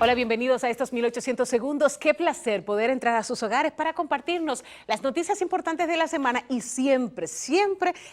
Hola, bienvenidos a estos 1800 segundos. Qué placer poder entrar a sus hogares para compartirnos las noticias importantes de la semana y siempre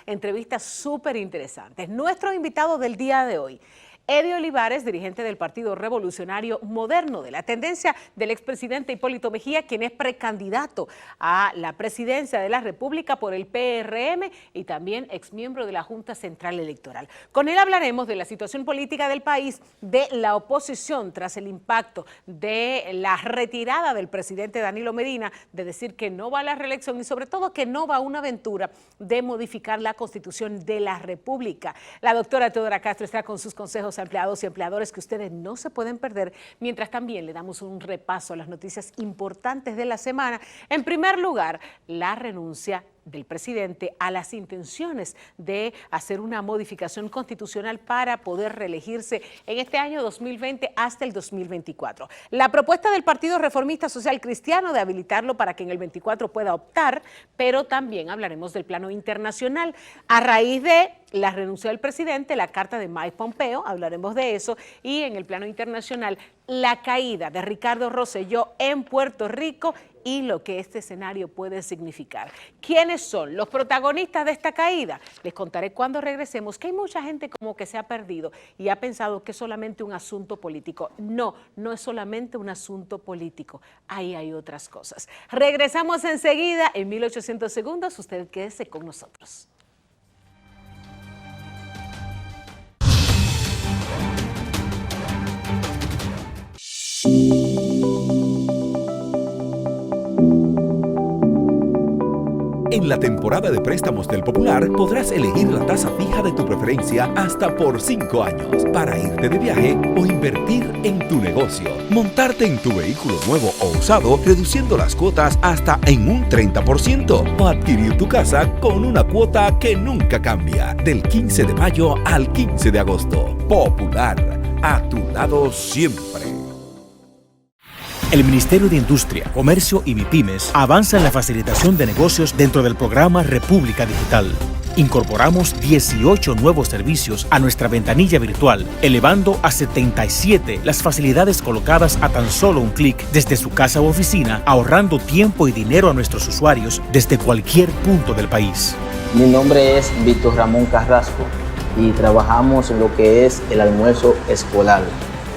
entrevistas súper interesantes. Nuestro invitado del día de hoy, Eddie Olivares, dirigente del Partido Revolucionario Moderno, de la tendencia del expresidente Hipólito Mejía, quien es precandidato a la presidencia de la República por el PRM y también exmiembro de la Junta Central Electoral. Con él hablaremos de la situación política del país, de la oposición tras el impacto de la retirada del presidente Danilo Medina, de decir que no va a la reelección y sobre todo que no va a una aventura de modificar la Constitución de la República. La doctora Teodora Castro está con sus consejos a empleados y empleadores que ustedes no se pueden perder, mientras también le damos un repaso a las noticias importantes de la semana. En primer lugar, la renuncia del presidente a las intenciones de hacer una modificación constitucional para poder reelegirse en este año 2020 hasta el 2024. La propuesta del Partido Reformista Social Cristiano de habilitarlo para que en el 24 pueda optar, pero también hablaremos del plano internacional. A raíz de la renuncia del presidente, la carta de Mike Pompeo, hablaremos de eso, y en el plano internacional, la caída de Ricardo Rosselló en Puerto Rico y lo que este escenario puede significar. ¿Quiénes son los protagonistas de esta caída? Les contaré cuando regresemos, que hay mucha gente como que se ha perdido y ha pensado que es solamente un asunto político. No, no es solamente un asunto político, ahí hay otras cosas. Regresamos enseguida en 1800 segundos, usted quédese con nosotros. En la temporada de préstamos del Popular podrás elegir la tasa fija de tu preferencia hasta por 5 años para irte de viaje o invertir en tu negocio. Montarte en tu vehículo nuevo o usado reduciendo las cuotas hasta en un 30% o adquirir tu casa con una cuota que nunca cambia. Del 15 de mayo al 15 de agosto. Popular, a tu lado siempre. El Ministerio de Industria, Comercio y MIPYMES avanza en la facilitación de negocios dentro del programa República Digital. Incorporamos 18 nuevos servicios a nuestra ventanilla virtual, elevando a 77 las facilidades colocadas a tan solo un clic desde su casa u oficina, ahorrando tiempo y dinero a nuestros usuarios desde cualquier punto del país. Mi nombre es Víctor Ramón Carrasco y trabajamos en lo que es el almuerzo escolar.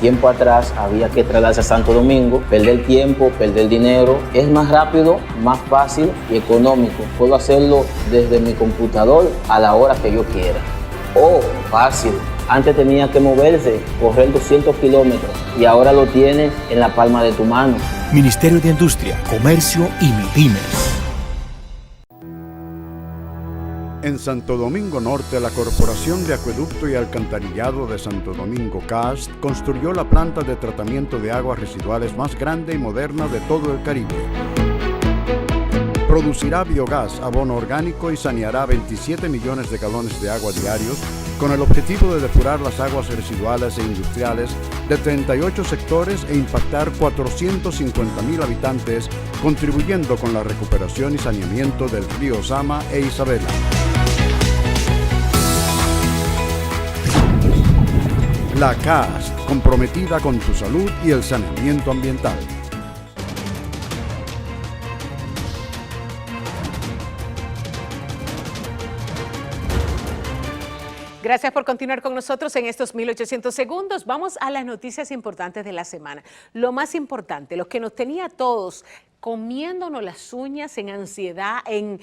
Tiempo atrás había que trasladarse a Santo Domingo, perder tiempo, perder dinero. Es más rápido, más fácil y económico. Puedo hacerlo desde mi computador a la hora que yo quiera. Oh, fácil. Antes tenía que moverse, correr 200 kilómetros y ahora lo tienes en la palma de tu mano. Ministerio de Industria, Comercio y MIPYMES. En Santo Domingo Norte, la Corporación de Acueducto y Alcantarillado de Santo Domingo CAST construyó la planta de tratamiento de aguas residuales más grande y moderna de todo el Caribe. Producirá biogás, abono orgánico y saneará 27 millones de galones de agua diarios con el objetivo de depurar las aguas residuales e industriales de 38 sectores e impactar 450,000 habitantes, contribuyendo con la recuperación y saneamiento del río Sama e Isabela. La CAST, comprometida con tu salud y el saneamiento ambiental. Gracias por continuar con nosotros en estos 1800 segundos. Vamos a las noticias importantes de la semana. Lo más importante, lo que nos tenía a todos comiéndonos las uñas en ansiedad, en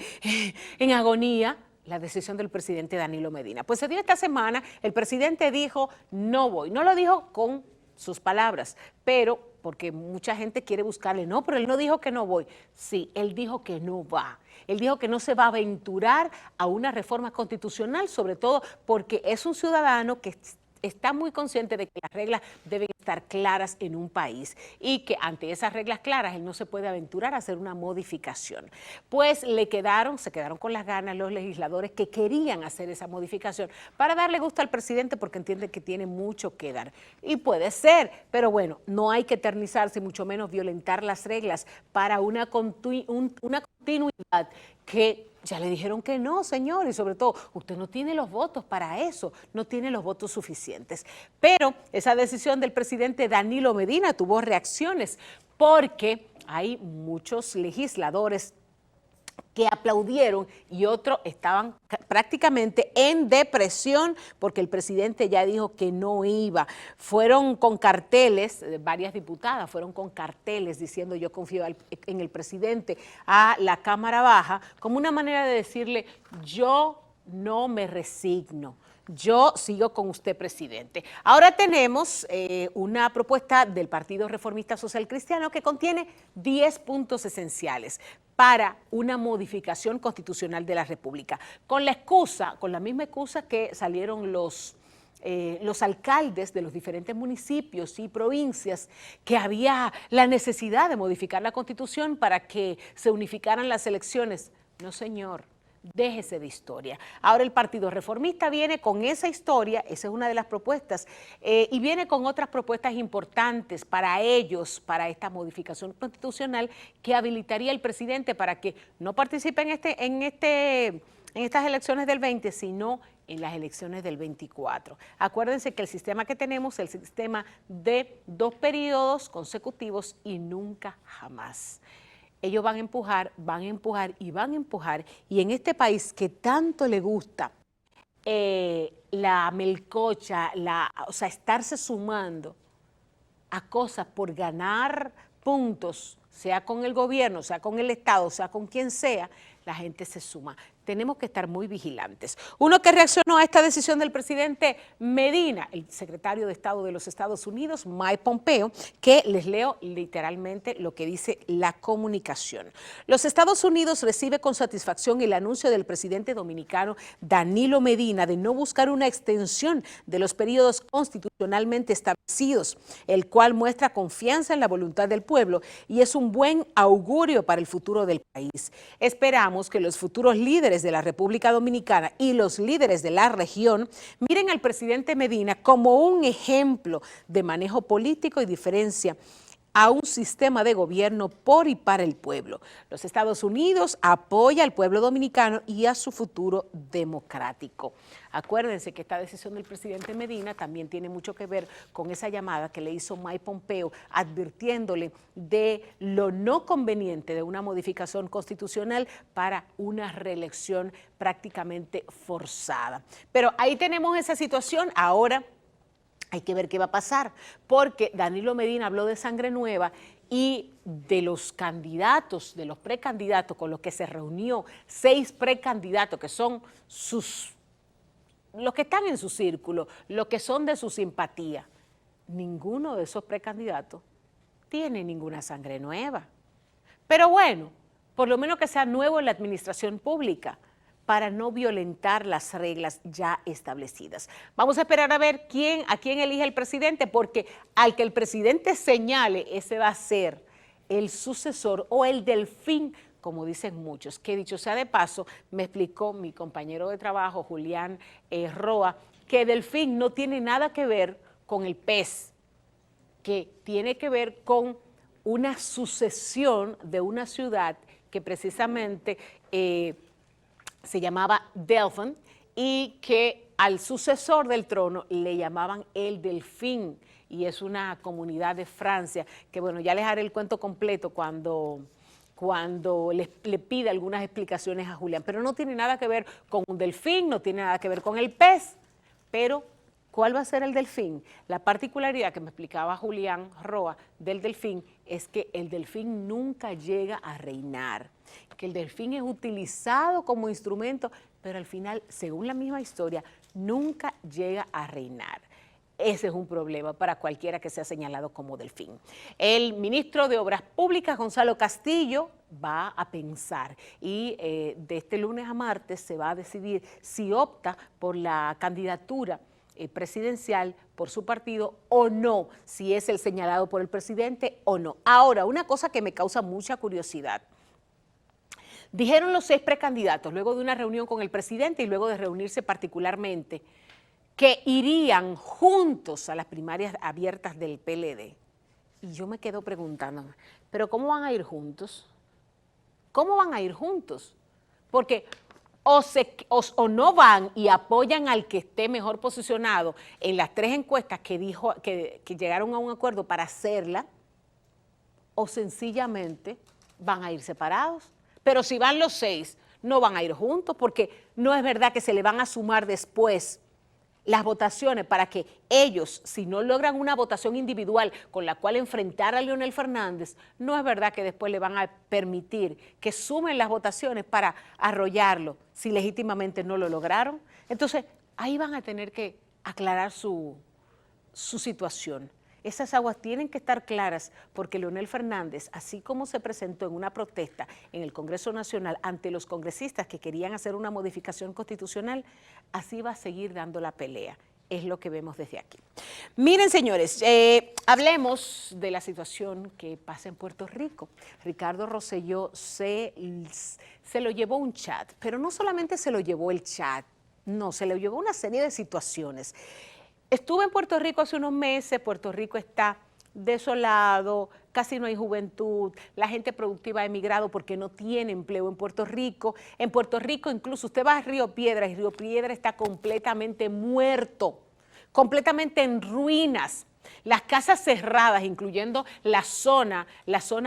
agonía, la decisión del presidente Danilo Medina. Pues se dio esta semana, el presidente dijo, no voy. No lo dijo con sus palabras, pero porque mucha gente quiere buscarle, no, pero él no dijo que no voy. Sí, él dijo que no va. Él dijo que no se va a aventurar a una reforma constitucional, sobre todo porque es un ciudadano que está muy consciente de que las reglas deben estar claras en un país y que ante esas reglas claras él no se puede aventurar a hacer una modificación. Pues se quedaron con las ganas los legisladores que querían hacer esa modificación para darle gusto al presidente porque entienden que tiene mucho que dar. Y puede ser, pero bueno, no hay que eternizarse, mucho menos violentar las reglas para una continuidad que Ya le dijeron que no, señor, y sobre todo, usted no tiene los votos para eso, no tiene los votos suficientes. Pero esa decisión del presidente Danilo Medina tuvo reacciones porque hay muchos legisladores que aplaudieron y otros estaban prácticamente en depresión porque el presidente ya dijo que no iba. Fueron con carteles, varias diputadas fueron con carteles diciendo yo confío en el presidente a la Cámara Baja, como una manera de decirle yo no me resigno. Yo sigo con usted, presidente. Ahora tenemos una propuesta del Partido Reformista Social Cristiano que contiene 10 puntos esenciales para una modificación constitucional de la República. Con la misma excusa que salieron los alcaldes de los diferentes municipios y provincias, que había la necesidad de modificar la Constitución para que se unificaran las elecciones. No, señor. Déjese de historia. Ahora el Partido Reformista viene con esa historia, esa es una de las propuestas, y viene con otras propuestas importantes para ellos, para esta modificación constitucional que habilitaría al presidente para que no participe en estas elecciones del 20, sino en las elecciones del 24. Acuérdense que el sistema que tenemos es el sistema de 2 periodos consecutivos y nunca jamás. Ellos van a empujar y van a empujar. Y en este país que tanto le gusta la melcocha, o sea, estarse sumando a cosas por ganar puntos, sea con el gobierno, sea con el Estado, sea con quien sea, la gente se suma. Tenemos que estar muy vigilantes. Uno que reaccionó a esta decisión del presidente Medina, el secretario de Estado de los Estados Unidos, Mike Pompeo, que les leo literalmente lo que dice la comunicación. Los Estados Unidos recibe con satisfacción el anuncio del presidente dominicano Danilo Medina de no buscar una extensión de los periodos constitucionalmente establecidos, el cual muestra confianza en la voluntad del pueblo y es un buen augurio para el futuro del país. Esperamos que los futuros líderes de la República Dominicana y los líderes de la región miren al presidente Medina como un ejemplo de manejo político y diferencia a un sistema de gobierno por y para el pueblo. Los Estados Unidos apoya al pueblo dominicano y a su futuro democrático. Acuérdense que esta decisión del presidente Medina también tiene mucho que ver con esa llamada que le hizo Mike Pompeo advirtiéndole de lo no conveniente de una modificación constitucional para una reelección prácticamente forzada. Pero ahí tenemos esa situación. Ahora hay que ver qué va a pasar, porque Danilo Medina habló de sangre nueva y de los candidatos, de los precandidatos con los que se reunió, 6 precandidatos que son los que están en su círculo, los que son de su simpatía. Ninguno de esos precandidatos tiene ninguna sangre nueva. Pero bueno, por lo menos que sea nuevo en la administración pública, para no violentar las reglas ya establecidas. Vamos a esperar a ver a quién elige el presidente, porque al que el presidente señale, ese va a ser el sucesor o el delfín, como dicen muchos, que dicho sea de paso, me explicó mi compañero de trabajo, Julián Roa, que delfín no tiene nada que ver con el pez, que tiene que ver con una sucesión de una ciudad que precisamente se llamaba Delphin y que al sucesor del trono le llamaban el Delfín y es una comunidad de Francia que bueno, ya les haré el cuento completo cuando le pida algunas explicaciones a Julián, pero no tiene nada que ver con un delfín, no tiene nada que ver con el pez, pero ¿cuál va a ser el delfín? La particularidad que me explicaba Julián Roa del delfín es que el delfín nunca llega a reinar, que el delfín es utilizado como instrumento, pero al final, según la misma historia, nunca llega a reinar. Ese es un problema para cualquiera que sea señalado como delfín. El ministro de Obras Públicas, Gonzalo Castillo, va a pensar y de este lunes a martes se va a decidir si opta por la candidatura presidencial por su partido o no, si es el señalado por el presidente o no. Ahora, una cosa que me causa mucha curiosidad. Dijeron los 6 precandidatos, luego de una reunión con el presidente y luego de reunirse particularmente, que irían juntos a las primarias abiertas del PLD. Y yo me quedo preguntándome, ¿pero cómo van a ir juntos? ¿Cómo van a ir juntos? porque o no van y apoyan al que esté mejor posicionado en las 3 encuestas que llegaron a un acuerdo para hacerla, o sencillamente van a ir separados. Pero si van los 6, no van a ir juntos, porque no es verdad que se le van a sumar después las votaciones para que ellos, si no logran una votación individual con la cual enfrentar a Leonel Fernández, no es verdad que después le van a permitir que sumen las votaciones para arrollarlo si legítimamente no lo lograron. Entonces, ahí van a tener que aclarar su situación. Esas aguas tienen que estar claras porque Leonel Fernández, así como se presentó en una protesta en el Congreso Nacional ante los congresistas que querían hacer una modificación constitucional, así va a seguir dando la pelea. Es lo que vemos desde aquí. Miren, señores, hablemos de la situación que pasa en Puerto Rico. Ricardo Rosselló se lo llevó un chat, pero no solamente se lo llevó el chat, no, se lo llevó una serie de situaciones. Estuve en Puerto Rico hace unos meses, Puerto Rico está desolado, casi no hay juventud, la gente productiva ha emigrado porque no tiene empleo en Puerto Rico. En Puerto Rico incluso usted va a Río Piedras y Río Piedras está completamente muerto, completamente en ruinas. Las casas cerradas, incluyendo la zona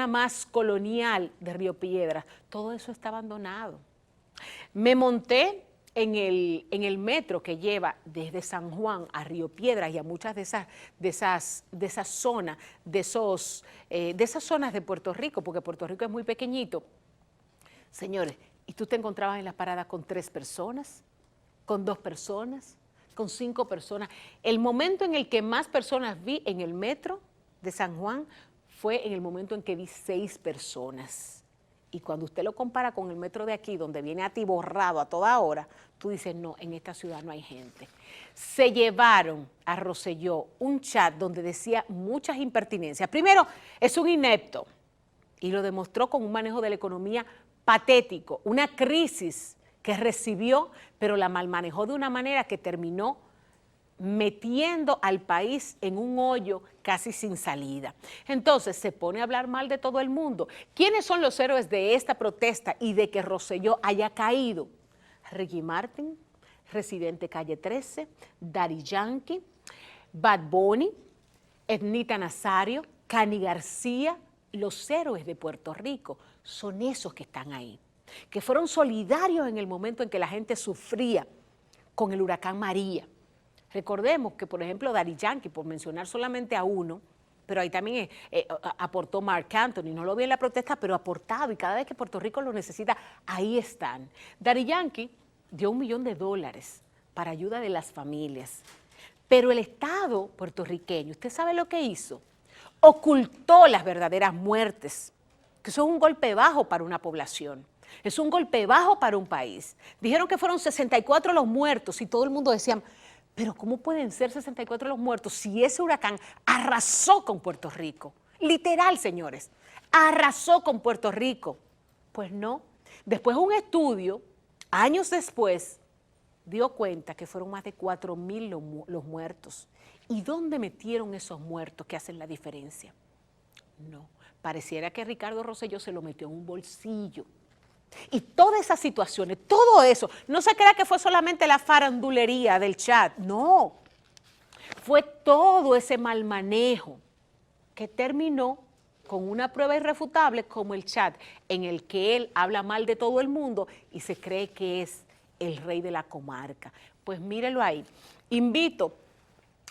más colonial de Río Piedras, todo eso está abandonado. Me monté en el metro que lleva desde San Juan a Río Piedras y a muchas de esas zonas de Puerto Rico, porque Puerto Rico es muy pequeñito. Señores, y tú te encontrabas en las paradas con 3 personas, con 2 personas, con 5 personas. El momento en el que más personas vi en el metro de San Juan fue en el momento en que vi 6 personas. Y cuando usted lo compara con el metro de aquí, donde viene atiborrado a toda hora, tú dices, no, en esta ciudad no hay gente. Se llevaron a Rosselló un chat donde decía muchas impertinencias. Primero, es un inepto, y lo demostró con un manejo de la economía patético, una crisis que recibió, pero la malmanejó de una manera que terminó metiendo al país en un hoyo casi sin salida. Entonces se pone a hablar mal de todo el mundo. ¿Quiénes son los héroes de esta protesta y de que Rosselló haya caído? Ricky Martin, Residente Calle 13, Daddy Yankee, Bad Bunny, Ednita Nazario, Cani García. Los héroes de Puerto Rico son esos que están ahí, que fueron solidarios en el momento en que la gente sufría con el huracán María. Recordemos que, por ejemplo, Daddy Yankee, por mencionar solamente a uno, pero ahí también aportó Marc Anthony, no lo vi en la protesta, pero ha aportado, y cada vez que Puerto Rico lo necesita, ahí están. Daddy Yankee dio $1 millón para ayuda de las familias, pero el Estado puertorriqueño, ¿usted sabe lo que hizo? Ocultó las verdaderas muertes, que son un golpe bajo para una población. Es un golpe bajo para un país. Dijeron que fueron 64 los muertos y todo el mundo decía, pero ¿cómo pueden ser 64 los muertos si ese huracán arrasó con Puerto Rico? Literal, señores, arrasó con Puerto Rico. Pues no. Después un estudio, años después, dio cuenta que fueron más de 4.000 los muertos. ¿Y dónde metieron esos muertos que hacen la diferencia? No, pareciera que Ricardo Rosselló se lo metió en un bolsillo. Y todas esas situaciones, todo eso, no se crea que fue solamente la farandulería del chat, no. Fue todo ese mal manejo que terminó con una prueba irrefutable como el chat, en el que él habla mal de todo el mundo y se cree que es el rey de la comarca. Pues mírelo ahí. Invito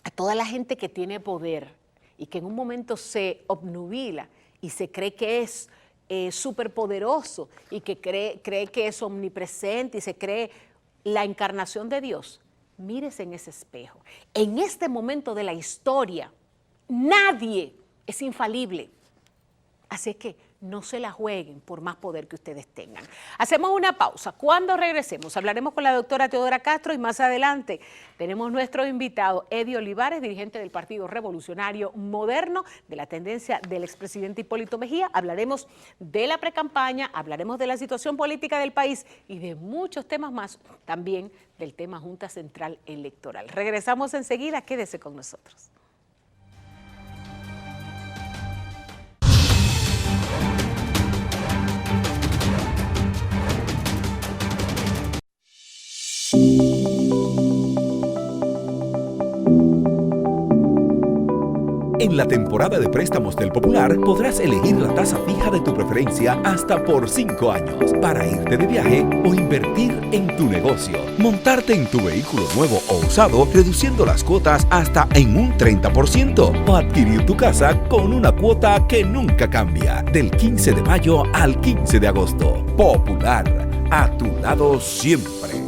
a toda la gente que tiene poder y que en un momento se obnubila y se cree que es súper poderoso y que cree que es omnipresente y se cree la encarnación de Dios, mírese en ese espejo. En este momento de la historia, nadie es infalible. Así que no se la jueguen por más poder que ustedes tengan. Hacemos una pausa. Cuando regresemos, hablaremos con la doctora Teodora Castro y más adelante tenemos nuestro invitado, Eddie Olivares, dirigente del Partido Revolucionario Moderno, de la tendencia del expresidente Hipólito Mejía. Hablaremos de la precampaña, hablaremos de la situación política del país y de muchos temas más, también del tema Junta Central Electoral. Regresamos enseguida, quédese con nosotros. En la temporada de préstamos del Popular podrás elegir la tasa fija de tu preferencia hasta por 5 años para irte de viaje o invertir en tu negocio. Montarte en tu vehículo nuevo o usado reduciendo las cuotas hasta en un 30% o adquirir tu casa con una cuota que nunca cambia del 15 de mayo al 15 de agosto. Popular, a tu lado siempre.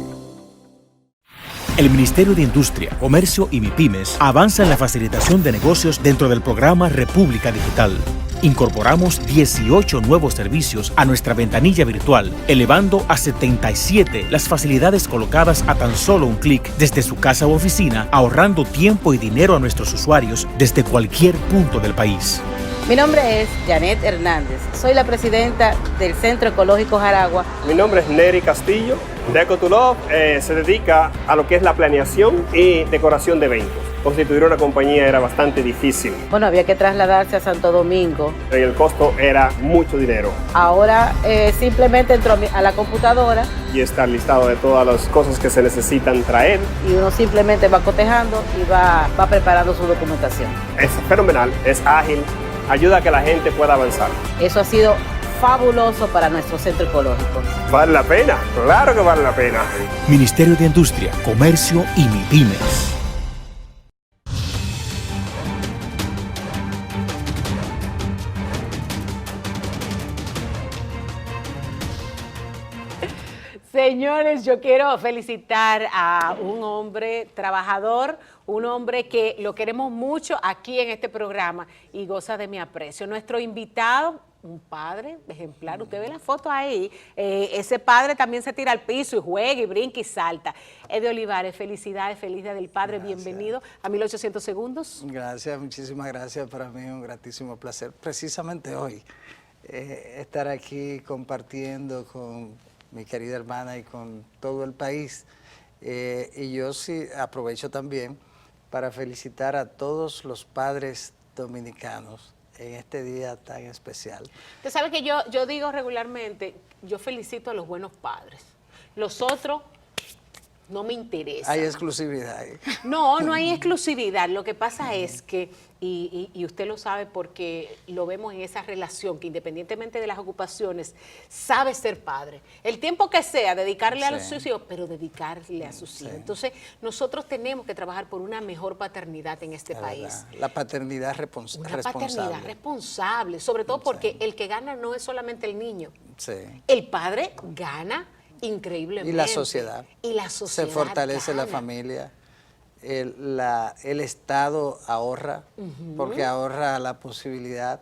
El Ministerio de Industria, Comercio y MIPIMES avanza en la facilitación de negocios dentro del programa República Digital. Incorporamos 18 nuevos servicios a nuestra ventanilla virtual, elevando a 77 las facilidades colocadas a tan solo un clic desde su casa u oficina, ahorrando tiempo y dinero a nuestros usuarios desde cualquier punto del país. Mi nombre es Janet Hernández, soy la presidenta del Centro Ecológico Jaragua. Mi nombre es Nery Castillo. Deco to Love se dedica a lo que es la planeación y decoración de eventos. Constituir una compañía era bastante difícil. Bueno, había que trasladarse a Santo Domingo. Y el costo era mucho dinero. Ahora simplemente entro a la computadora. Y está listado de todas las cosas que se necesitan traer. Y uno simplemente va cotejando y va preparando su documentación. Es fenomenal, es ágil, ayuda a que la gente pueda avanzar. Eso ha sido fabuloso para nuestro centro ecológico. Vale la pena, claro que vale la pena. Ministerio de Industria, Comercio y MIPIMES. Señores, yo quiero felicitar a un hombre trabajador, un hombre que lo queremos mucho aquí en este programa y goza de mi aprecio. Nuestro invitado, un padre ejemplar, usted ve la foto ahí, ese padre también se tira al piso y juega y brinca y salta. Eddie Olivares, felicidades, feliz Día del Padre, gracias. Bienvenido a 1800 segundos. Gracias, muchísimas gracias, para mí es un gratísimo placer, precisamente hoy, estar aquí compartiendo con mi querida hermana y con todo el país. Y yo sí aprovecho también para felicitar a todos los padres dominicanos en este día tan especial. Usted sabe que yo digo regularmente, yo felicito a los buenos padres. Los otros no me interesa. Hay exclusividad. No, no hay exclusividad. Lo que pasa es que, y usted lo sabe porque lo vemos en esa relación, que independientemente de las ocupaciones, sabe ser padre. El tiempo que sea, dedicarle a sus hijos, pero dedicarle a sus hijos. Entonces, nosotros tenemos que trabajar por una mejor paternidad en este país. La paternidad responsable. Una paternidad responsable, sobre todo porque el que gana no es solamente el niño. Sí. El padre gana increíblemente. Y la sociedad. Y la sociedad se fortalece gana. la familia. El Estado ahorra, porque ahorra la posibilidad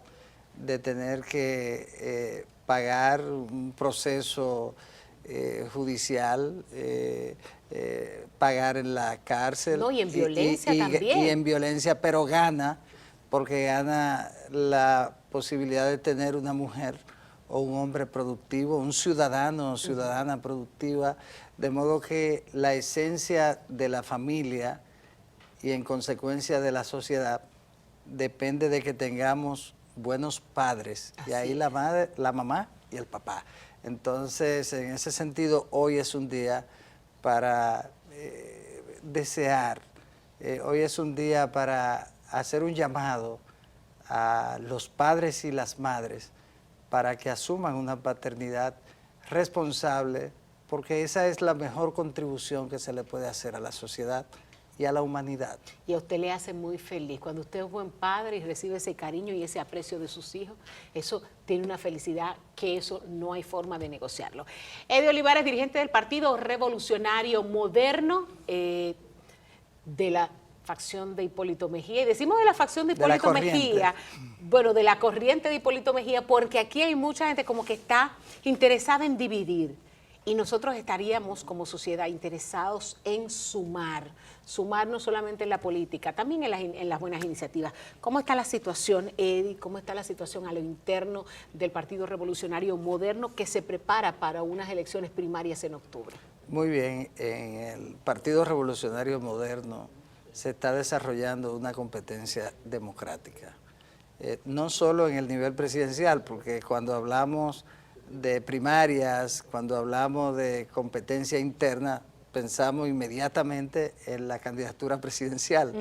de tener que pagar un proceso judicial, pagar en la cárcel. No, y en violencia también. Y en violencia, pero gana, porque gana la posibilidad de tener una mujer o un hombre productivo, un ciudadano o ciudadana productiva, de modo que la esencia de la familia y en consecuencia de la sociedad depende de que tengamos buenos padres. Así. Y ahí la madre, la mamá y el papá. Entonces, en ese sentido, hoy es un día para desear, hoy es un día para hacer un llamado a los padres y las madres para que asuman una paternidad responsable, porque esa es la mejor contribución que se le puede hacer a la sociedad y a la humanidad. Y a usted le hace muy feliz. Cuando usted es buen padre y recibe ese cariño y ese aprecio de sus hijos, eso tiene una felicidad que eso no hay forma de negociarlo. Eddie Olivares, dirigente del Partido Revolucionario Moderno, de la facción de Hipólito Mejía, y decimos de la facción de Hipólito Mejía, bueno, de la corriente de Hipólito Mejía, porque aquí hay mucha gente como que está interesada en dividir, y nosotros estaríamos como sociedad interesados en sumar no solamente en la política, también en las buenas iniciativas. ¿Cómo está la situación, Eddie? ¿Cómo está la situación a lo interno del Partido Revolucionario Moderno que se prepara para unas elecciones primarias en octubre? Muy bien, en el Partido Revolucionario Moderno se está desarrollando una competencia democrática. No solo en el nivel presidencial, porque cuando hablamos de primarias, cuando hablamos de competencia interna, pensamos inmediatamente en la candidatura presidencial,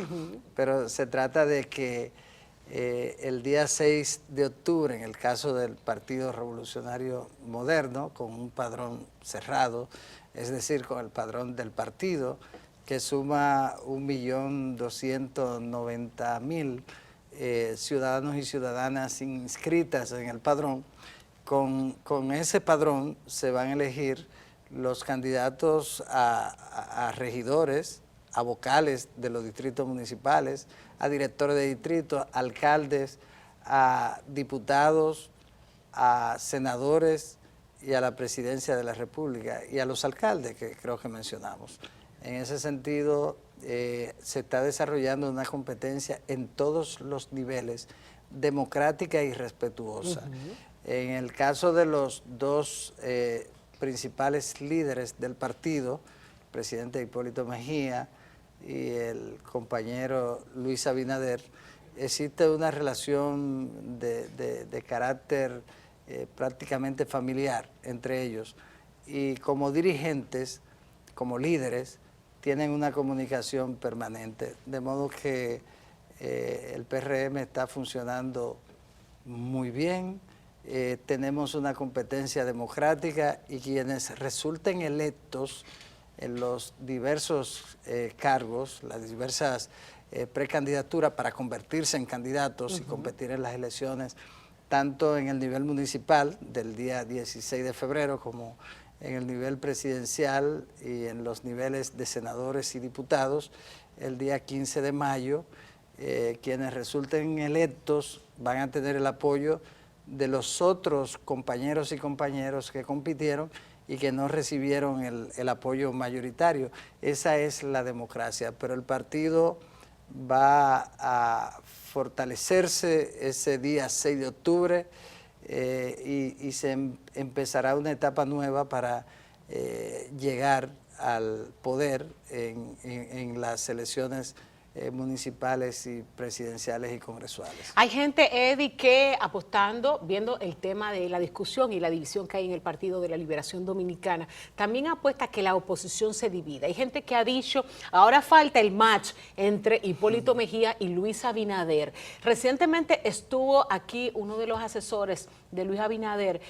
pero se trata de que el día 6 de octubre, en el caso del Partido Revolucionario Moderno, con un padrón cerrado, es decir, con el padrón del partido, que suma 1.290.000 ciudadanos y ciudadanas inscritas en el padrón. Con ese padrón se van a elegir los candidatos a regidores, a vocales de los distritos municipales, a directores de distrito, alcaldes, a diputados, a senadores y a la presidencia de la República y a los alcaldes que creo que mencionamos. En ese sentido, se está desarrollando una competencia en todos los niveles, democrática y respetuosa. En el caso de los dos principales líderes del partido, el presidente Hipólito Mejía y el compañero Luis Abinader, existe una relación de carácter prácticamente familiar entre ellos, y como dirigentes, como líderes, tienen una comunicación permanente, de modo que el PRM está funcionando muy bien. Tenemos una competencia democrática y quienes resulten electos en los diversos cargos, las diversas precandidaturas para convertirse en candidatos y competir en las elecciones, tanto en el nivel municipal del día 16 de febrero como en el nivel presidencial y en los niveles de senadores y diputados el día 15 de mayo, quienes resulten electos van a tener el apoyo de los otros compañeros y compañeras que compitieron y que no recibieron el apoyo mayoritario. Esa es la democracia, pero el partido va a fortalecerse ese día 6 de octubre y se empezará una etapa nueva para llegar al poder en las elecciones municipales y presidenciales y congresuales. Hay gente, Eddie, que apostando, viendo el tema de la discusión y la división que hay en el Partido de la Liberación Dominicana, también apuesta a que la oposición se divida. Hay gente que ha dicho, ahora falta el match entre Hipólito Mejía y Luis Abinader. Recientemente estuvo aquí uno de los asesores de Luis Abinader,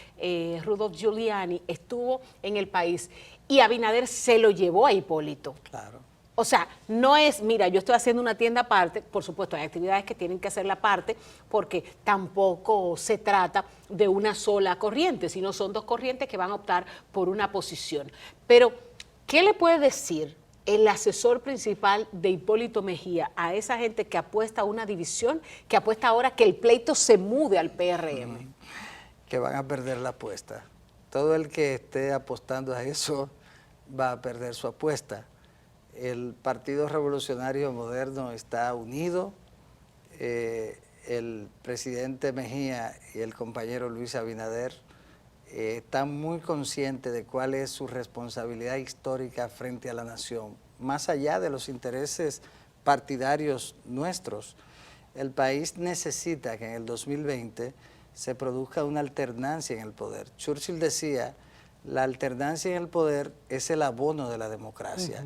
Rudolph Giuliani, estuvo en el país y Abinader se lo llevó a Hipólito. Claro. O sea, no es, mira, yo estoy haciendo una tienda aparte, por supuesto hay actividades que tienen que hacer la parte porque tampoco se trata de una sola corriente, sino son dos corrientes que van a optar por una posición. Pero, ¿qué le puede decir el asesor principal de Hipólito Mejía a esa gente que apuesta a una división, que apuesta ahora que el pleito se mude al PRM? Que van a perder la apuesta. Todo el que esté apostando a eso va a perder su apuesta. El Partido Revolucionario Moderno está unido, el presidente Mejía y el compañero Luis Abinader están muy conscientes de cuál es su responsabilidad histórica frente a la nación, más allá de los intereses partidarios nuestros. El país necesita que en el 2020 se produzca una alternancia en el poder. Churchill decía, la alternancia en el poder es el abono de la democracia.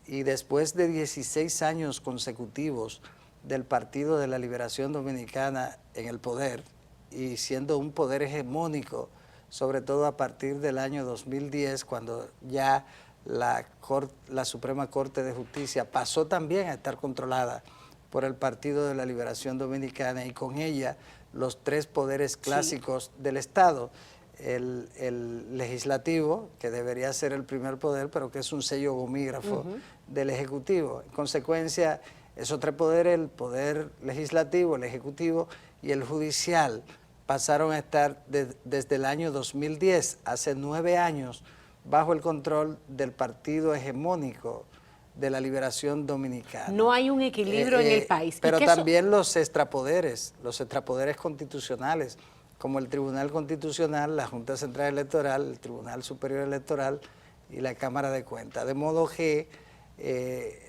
Y después de 16 años consecutivos del Partido de la Liberación Dominicana en el poder y siendo un poder hegemónico, sobre todo a partir del año 2010, cuando ya la Suprema Corte de Justicia pasó también a estar controlada por el Partido de la Liberación Dominicana y con ella los tres poderes clásicos del Estado. El legislativo, que debería ser el primer poder, pero que es un sello gomígrafo del Ejecutivo. En consecuencia, esos tres poderes, el poder legislativo, el ejecutivo y el judicial, pasaron a estar desde el año 2010, hace 9 años, bajo el control del partido hegemónico de la Liberación Dominicana. No hay un equilibrio en el país. Pero también los extrapoderes constitucionales, como el Tribunal Constitucional, la Junta Central Electoral, el Tribunal Superior Electoral y la Cámara de Cuentas. De modo que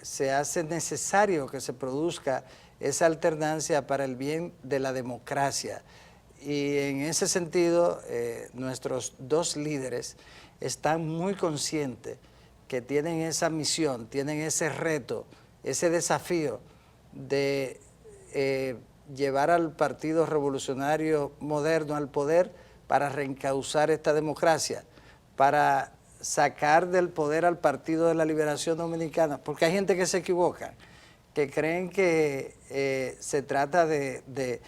se hace necesario que se produzca esa alternancia para el bien de la democracia. Y en ese sentido, nuestros dos líderes están muy conscientes que tienen esa misión, tienen ese reto, ese desafío de llevar al Partido Revolucionario Moderno al poder para reencauzar esta democracia, para sacar del poder al Partido de la Liberación Dominicana, porque hay gente que se equivoca, que creen que se trata de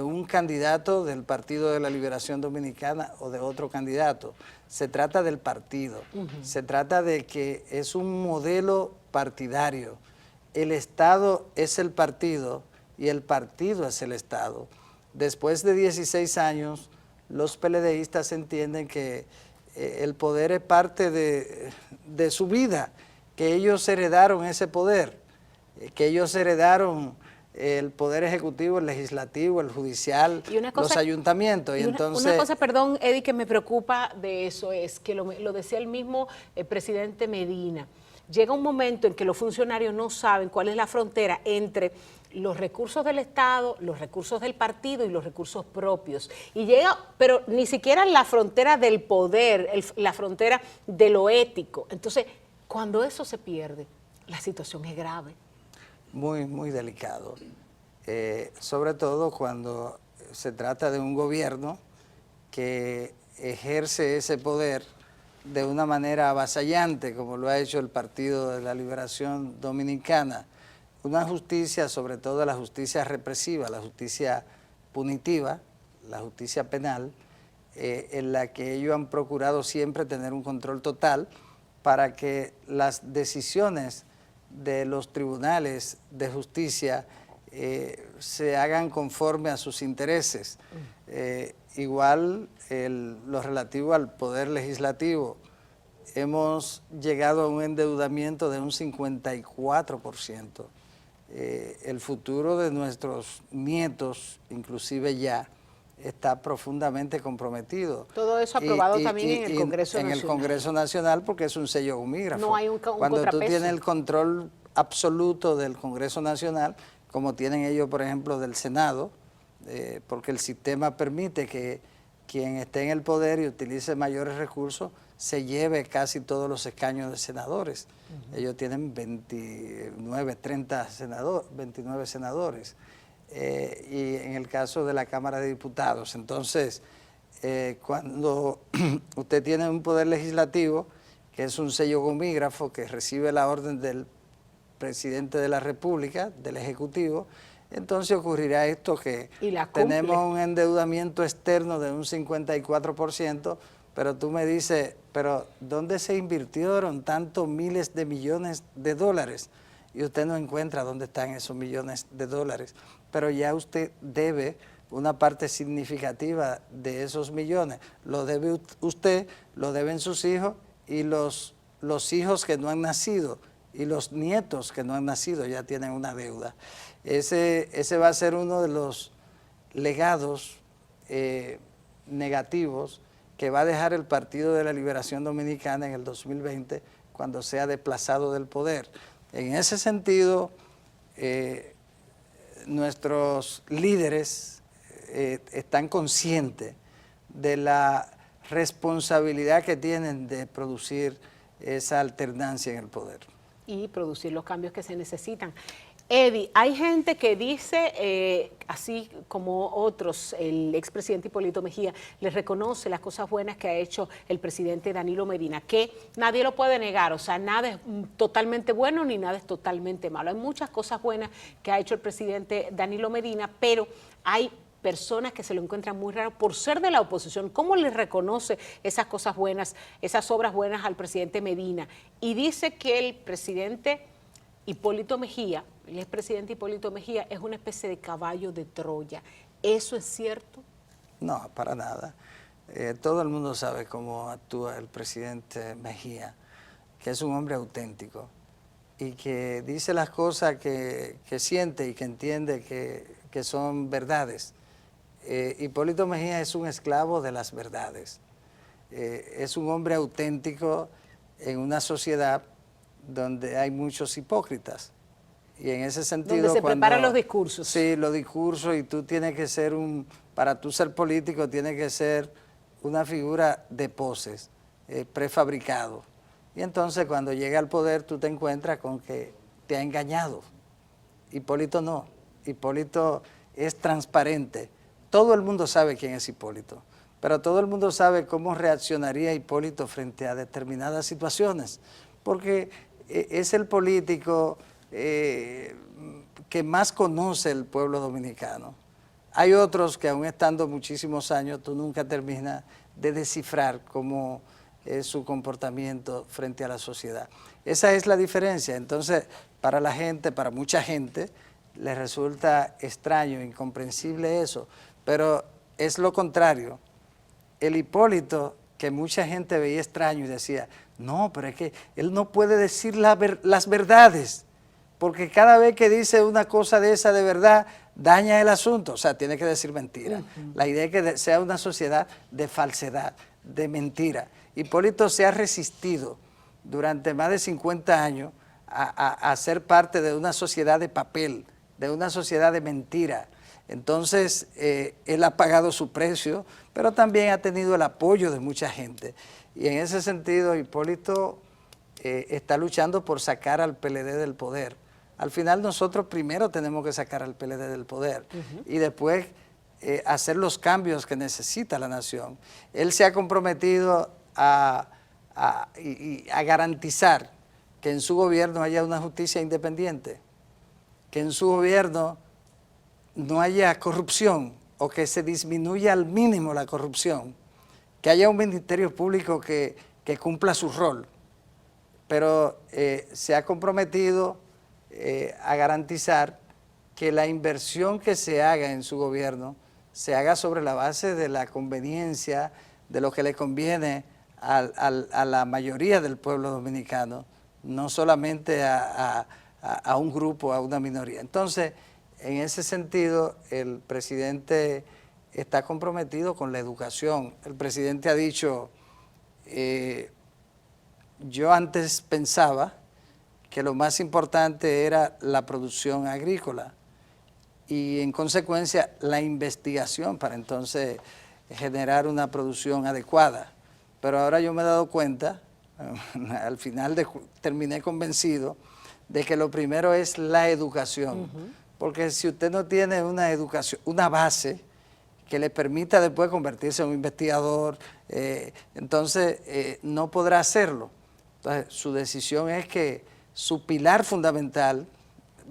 un candidato del Partido de la Liberación Dominicana o de otro candidato. Se trata del partido, se trata de que es un modelo partidario. El Estado es el partido y el partido es el Estado. Después de 16 años, los PLDistas entienden que el poder es parte de su vida, que ellos heredaron ese poder, que ellos heredaron el poder ejecutivo, el legislativo, el judicial, los ayuntamientos. Una cosa, perdón, Eddie, que me preocupa de eso es que lo decía el mismo presidente Medina. Llega un momento en que los funcionarios no saben cuál es la frontera entre los recursos del Estado, los recursos del partido y los recursos propios. Y llega, pero ni siquiera la frontera del poder, la frontera de lo ético. Entonces, cuando eso se pierde, la situación es grave. Muy, muy delicado. Sobre todo cuando se trata de un gobierno que ejerce ese poder de una manera avasallante, como lo ha hecho el Partido de la Liberación Dominicana. Una justicia, sobre todo la justicia represiva, la justicia punitiva, la justicia penal, en la que ellos han procurado siempre tener un control total para que las decisiones de los tribunales de justicia se hagan conforme a sus intereses. Igual lo relativo al poder legislativo, hemos llegado a un endeudamiento de un 54%. El futuro de nuestros nietos, inclusive ya, está profundamente comprometido. Todo eso aprobado también en el Congreso Nacional. En el Congreso Nacional, porque es un sello humígrafo. No hay un Cuando contrapeso. tú tienes el control absoluto del Congreso Nacional, como tienen ellos, por ejemplo, del Senado, porque el sistema permite que quien esté en el poder y utilice mayores recursos se lleve casi todos los escaños de senadores. Ellos tienen 29 senadores. Y en el caso de la Cámara de Diputados. Entonces, cuando usted tiene un poder legislativo, que es un sello gomígrafo que recibe la orden del presidente de la República, del Ejecutivo, entonces ocurrirá esto que tenemos un endeudamiento externo de un 54%, pero tú me dices, pero ¿dónde se invirtieron tantos miles de millones de dólares? Y usted no encuentra dónde están esos millones de dólares, pero ya usted debe una parte significativa de esos millones. Lo debe usted, lo deben sus hijos y los hijos que no han nacido y los nietos que no han nacido ya tienen una deuda. Ese va a ser uno de los legados negativos que va a dejar el Partido de la Liberación Dominicana en el 2020 cuando sea desplazado del poder. En ese sentido, nuestros líderes están conscientes de la responsabilidad que tienen de producir esa alternancia en el poder. Y producir los cambios que se necesitan. Eddie, hay gente que dice, así como otros, el expresidente Hipólito Mejía, le reconoce las cosas buenas que ha hecho el presidente Danilo Medina, que nadie lo puede negar, o sea, nada es totalmente bueno ni nada es totalmente malo. Hay muchas cosas buenas que ha hecho el presidente Danilo Medina, pero hay personas que se lo encuentran muy raro por ser de la oposición. ¿Cómo le reconoce esas cosas buenas, esas obras buenas al presidente Medina? Y dice que el presidente Hipólito Mejía, el expresidente Hipólito Mejía, es una especie de caballo de Troya. ¿Eso es cierto? No, para nada. Todo el mundo sabe cómo actúa el presidente Mejía, que es un hombre auténtico y que dice las cosas que siente y que entiende que son verdades. Hipólito Mejía es un esclavo de las verdades. Es un hombre auténtico en una sociedad donde hay muchos hipócritas. Y en ese sentido... Donde se preparan los discursos. Sí, los discursos, y tú tienes que ser para tú ser político, tienes que ser una figura de poses, prefabricado. Y entonces cuando llega al poder tú te encuentras con que te ha engañado. Hipólito no. Hipólito es transparente. Todo el mundo sabe quién es Hipólito, pero todo el mundo sabe cómo reaccionaría Hipólito frente a determinadas situaciones, porque es el político que más conoce el pueblo dominicano. Hay otros que aún estando muchísimos años, tú nunca terminas de descifrar cómo es su comportamiento frente a la sociedad. Esa es la diferencia. Entonces, para la gente, para mucha gente, les resulta extraño, incomprensible eso, pero es lo contrario. El Hipólito, que mucha gente veía extraño y decía, no, pero es que él no puede decir las verdades, porque cada vez que dice una cosa de esa de verdad, daña el asunto, o sea, tiene que decir mentira. La idea es que sea una sociedad de falsedad, de mentira. Hipólito se ha resistido durante más de 50 años a ser parte de una sociedad de papel, de una sociedad de mentira. Entonces, él ha pagado su precio, pero también ha tenido el apoyo de mucha gente. Y en ese sentido, Hipólito está luchando por sacar al PLD del poder. Al final nosotros primero tenemos que sacar al PLD del poder y después hacer los cambios que necesita la nación. Él se ha comprometido a garantizar que en su gobierno haya una justicia independiente, que en su gobierno no haya corrupción o que se disminuya al mínimo la corrupción, que haya un ministerio público que cumpla su rol, pero se ha comprometido a garantizar que la inversión que se haga en su gobierno se haga sobre la base de la conveniencia, de lo que le conviene a la mayoría del pueblo dominicano, no solamente a un grupo, a una minoría. Entonces, en ese sentido, el presidente está comprometido con la educación. El presidente ha dicho, yo antes pensaba que lo más importante era la producción agrícola y en consecuencia la investigación para entonces generar una producción adecuada. Pero ahora yo me he dado cuenta, al final terminé convencido de que lo primero es la educación, porque si usted no tiene una educación, una base que le permita después convertirse en un investigador, entonces no podrá hacerlo. Entonces su decisión es que su pilar fundamental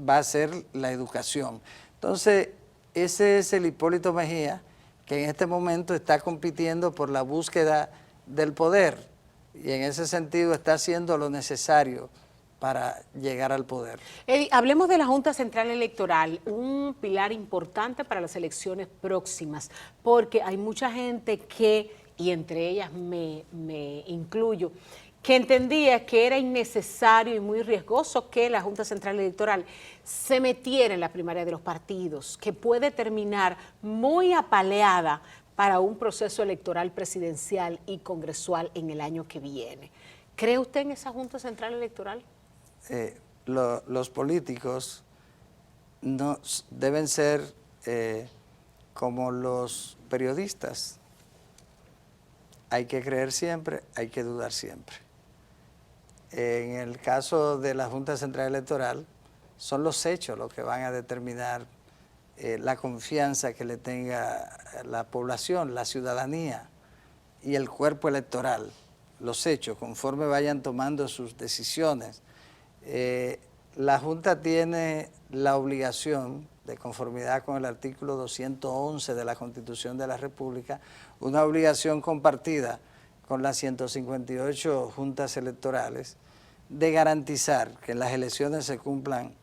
va a ser la educación. Entonces ese es el Hipólito Mejía que en este momento está compitiendo por la búsqueda del poder y en ese sentido está haciendo lo necesario para llegar al poder. Eddie, hablemos de la Junta Central Electoral, un pilar importante para las elecciones próximas, porque hay mucha gente que, y entre ellas me incluyo, que entendía que era innecesario y muy riesgoso que la Junta Central Electoral se metiera en la primaria de los partidos, que puede terminar muy apaleada para un proceso electoral presidencial y congresual en el año que viene. ¿Cree usted en esa Junta Central Electoral? Los políticos no deben ser como los periodistas. Hay que creer siempre, hay que dudar siempre. En el caso de la Junta Central Electoral, son los hechos los que van a determinar la confianza que le tenga la población, la ciudadanía y el cuerpo electoral. Los hechos, conforme vayan tomando sus decisiones. La Junta tiene la obligación, de conformidad con el artículo 211 de la Constitución de la República, una obligación compartida con las 158 juntas electorales, de garantizar que en las elecciones se cumplan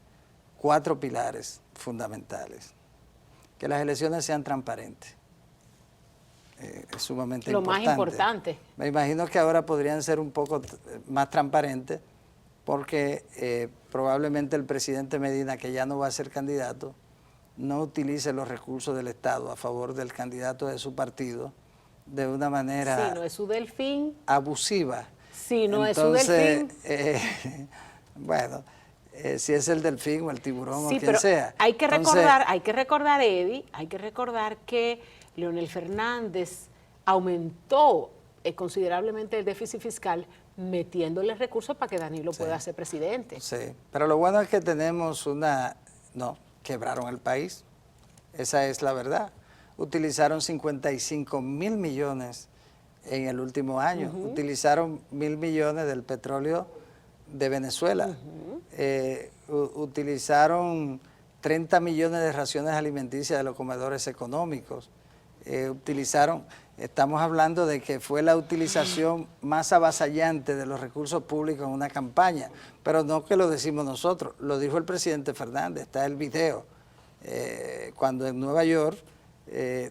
4 pilares fundamentales. Que las elecciones sean transparentes. Es sumamente importante. Lo más importante. Me imagino que ahora podrían ser un poco más transparentes, porque probablemente el presidente Medina, que ya no va a ser candidato, no utilice los recursos del Estado a favor del candidato de su partido de una manera sí, no es su delfín. Abusiva. Sí, no entonces, es su delfín. Bueno, si es el delfín o el tiburón sí, o quien sea. Hay que recordar, Eddie, hay que recordar que Leonel Fernández aumentó considerablemente el déficit fiscal metiéndole recursos para que Danilo pueda ser presidente. Sí, pero lo bueno es que tenemos no, quebraron el país. esa es la verdad. Utilizaron 55.000 millones en el último año, utilizaron 1.000 millones del petróleo de Venezuela, utilizaron 30 millones de raciones alimenticias de los comedores económicos, estamos hablando de que fue la utilización más avasallante de los recursos públicos en una campaña, pero no que lo decimos nosotros, lo dijo el presidente Fernández, está el video, cuando en Nueva York